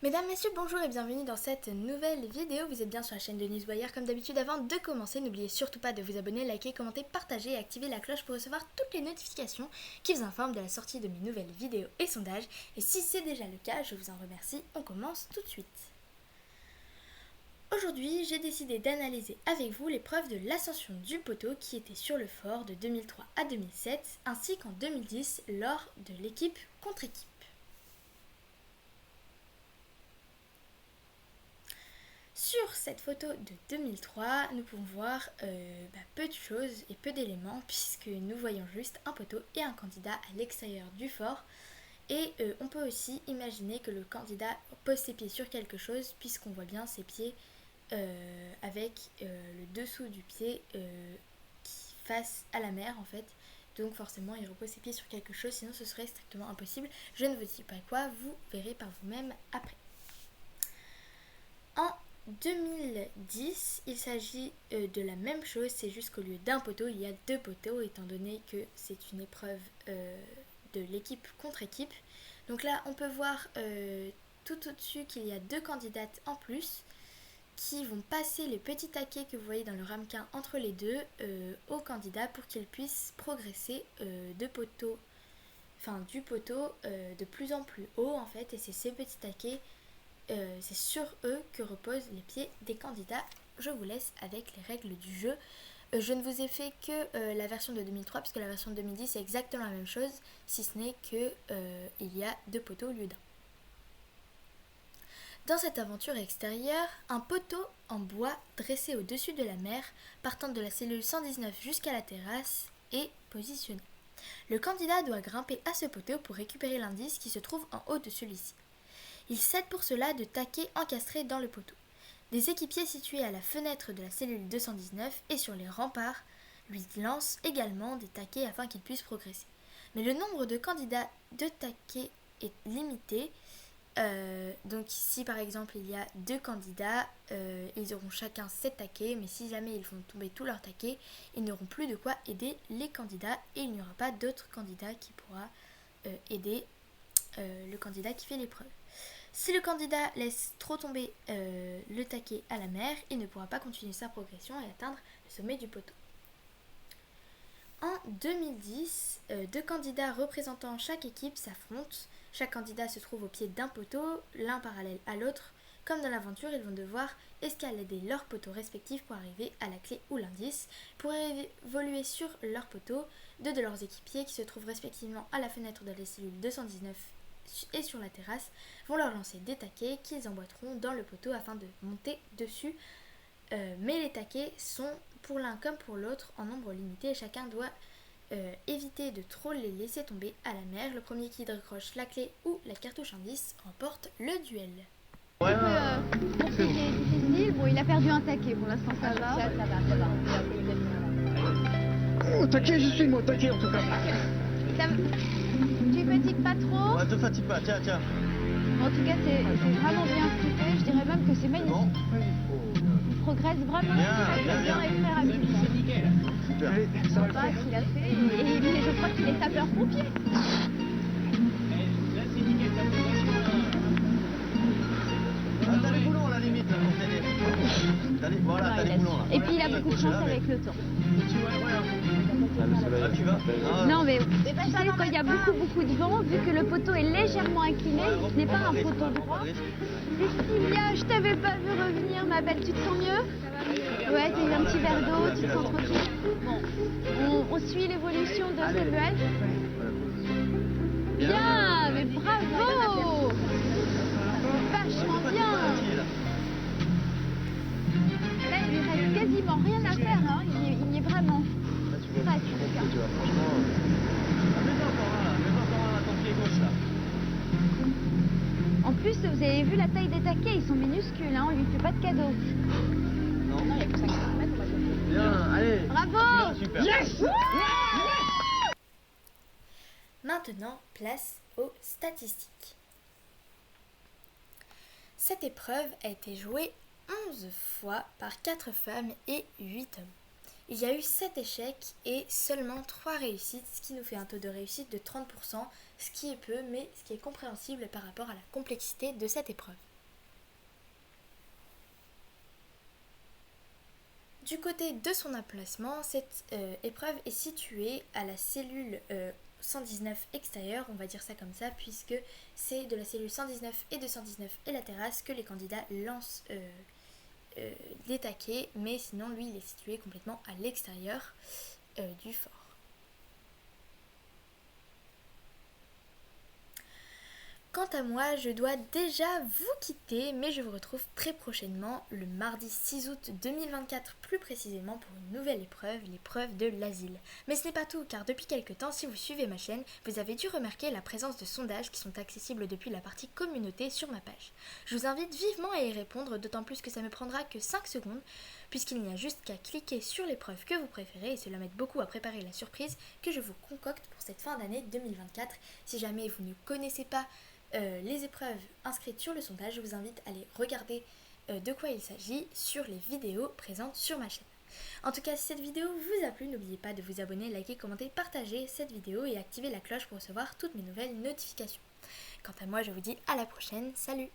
Mesdames, messieurs, bonjour et bienvenue dans cette nouvelle vidéo. Vous êtes bien sur la chaîne de Newswire. Comme d'habitude, avant de commencer, n'oubliez surtout pas de vous abonner, liker, commenter, partager et activer la cloche pour recevoir toutes les notifications qui vous informent de la sortie de mes nouvelles vidéos et sondages. Et si c'est déjà le cas, je vous en remercie. On commence tout de suite. Aujourd'hui, j'ai décidé d'analyser avec vous l'épreuve de l'ascension du poteau qui était sur le fort de 2003 à 2007 ainsi qu'en 2010 lors de l'équipe contre équipe. Sur cette photo de 2003, nous pouvons voir peu de choses et peu d'éléments puisque nous voyons juste un poteau et un candidat à l'extérieur du fort. Et on peut aussi imaginer que le candidat pose ses pieds sur quelque chose puisqu'on voit bien ses pieds avec le dessous du pied qui face à la mer en fait. Donc forcément il repose ses pieds sur quelque chose, sinon ce serait strictement impossible. Je ne vous dis pas quoi, vous verrez par vous-même après. En 2010, il s'agit de la même chose, c'est juste qu'au lieu d'un poteau, il y a deux poteaux, étant donné que c'est une épreuve de l'équipe contre équipe. Donc là, on peut voir tout au-dessus qu'il y a deux candidates en plus qui vont passer les petits taquets que vous voyez dans le ramequin entre les deux aux candidats pour qu'ils puissent progresser du poteau de plus en plus haut en fait, et c'est ces petits taquets. C'est sur eux que reposent les pieds des candidats. Je vous laisse avec les règles du jeu. Je ne vous ai fait que la version de 2003 puisque la version de 2010 c'est exactement la même chose, si ce n'est que il y a deux poteaux au lieu d'un. Dans cette aventure extérieure, un poteau en bois dressé au-dessus de la mer, partant de la cellule 119 jusqu'à la terrasse, est positionné. Le candidat doit grimper à ce poteau pour récupérer l'indice qui se trouve en haut de celui-ci. Il s'aide pour cela de taquets encastrés dans le poteau. Des équipiers situés à la fenêtre de la cellule 219 et sur les remparts lui lancent également des taquets afin qu'il puisse progresser. Mais le nombre de candidats de taquets est limité. Donc si par exemple il y a deux candidats, ils auront chacun 7 taquets, mais si jamais ils font tomber tous leurs taquets, ils n'auront plus de quoi aider les candidats et il n'y aura pas d'autre candidat qui pourra aider le candidat qui fait l'épreuve. Si le candidat laisse trop tomber le taquet à la mer, il ne pourra pas continuer sa progression et atteindre le sommet du poteau. En 2010, deux candidats représentant chaque équipe s'affrontent. Chaque candidat se trouve au pied d'un poteau, l'un parallèle à l'autre. Comme dans l'aventure, ils vont devoir escalader leurs poteaux respectifs pour arriver à la clé ou l'indice. Pour évoluer sur leurs poteaux, deux de leurs équipiers qui se trouvent respectivement à la fenêtre de la cellule 219 et sur la terrasse vont leur lancer des taquets qu'ils emboîteront dans le poteau afin de monter dessus. Mais les taquets sont pour l'un comme pour l'autre en nombre limité et chacun doit éviter de trop les laisser tomber à la mer. Le premier qui décroche la clé ou la cartouche indice remporte le duel. Compliqué, difficile. Bon, il a perdu un taquet, pour l'instant ça va. Oh, taquet, je suis moi, taquet en tout cas. Tu fatigues pas trop? Ouais, te fatigue pas, tiens. En tout cas, c'est vraiment bien ce qu'il fait. Je dirais même que c'est magnifique. Il progresse vraiment. Bien. Et très rapidement. C'est nickel. Super. Allez, ça va le Sympa faire. qu'il a fait. Et je crois qu'il est sapeur-pompier. Là, c'est nickel, t'as les boulons à la limite, là, pour t'aider. Voilà, t'as les boulons là. Et puis il a beaucoup de chance avec le temps. Tu vas Non mais tu sais, quand il y a beaucoup de vent, vu que le poteau est légèrement incliné, ce n'est pas un poteau droit. Cécilia, je t'avais pas vu revenir, ma belle, tu te sens mieux? Ouais, t'as eu un petit verre d'eau, tu te sens tranquille. Bon, on suit l'évolution de Samuel. Bien, mais bravo! Vachement bien! Là, il lui reste quasiment rien à faire, hein. Il y est vraiment prêt, tu le cas. Mets-toi encore un à ton pied gauche là. En plus, vous avez vu la taille des taquets, ils sont minuscules, hein. On lui fait pas de cadeaux. Non, il y a que 5 cm, on va dire. Bien, allez. Bravo! Super. Yes! Maintenant, place aux statistiques. Cette épreuve a été jouée 11 fois par 4 femmes et 8 hommes. Il y a eu 7 échecs et seulement 3 réussites, ce qui nous fait un taux de réussite de 30%, ce qui est peu, mais ce qui est compréhensible par rapport à la complexité de cette épreuve. Du côté de son emplacement, cette épreuve est située à la cellule 119 extérieure, on va dire ça comme ça, puisque c'est de la cellule 119 et 219 et la terrasse que les candidats lancent les taquets, mais sinon lui il est situé complètement à l'extérieur du fort. Quant à moi, je dois déjà vous quitter, mais je vous retrouve très prochainement, le mardi 6 août 2024 plus précisément, pour une nouvelle épreuve, l'épreuve de l'asile. Mais ce n'est pas tout, car depuis quelques temps, si vous suivez ma chaîne, vous avez dû remarquer la présence de sondages qui sont accessibles depuis la partie communauté sur ma page. Je vous invite vivement à y répondre, d'autant plus que ça ne me prendra que 5 secondes, puisqu'il n'y a juste qu'à cliquer sur l'épreuve que vous préférez, et cela m'aide beaucoup à préparer la surprise que je vous concocte pour cette fin d'année 2024. Si jamais vous ne connaissez pas les épreuves inscrites sur le sondage, je vous invite à aller regarder de quoi il s'agit sur les vidéos présentes sur ma chaîne. En tout cas, si cette vidéo vous a plu, n'oubliez pas de vous abonner, liker, commenter, partager cette vidéo et activer la cloche pour recevoir toutes mes nouvelles notifications. Quant à moi, je vous dis à la prochaine, salut!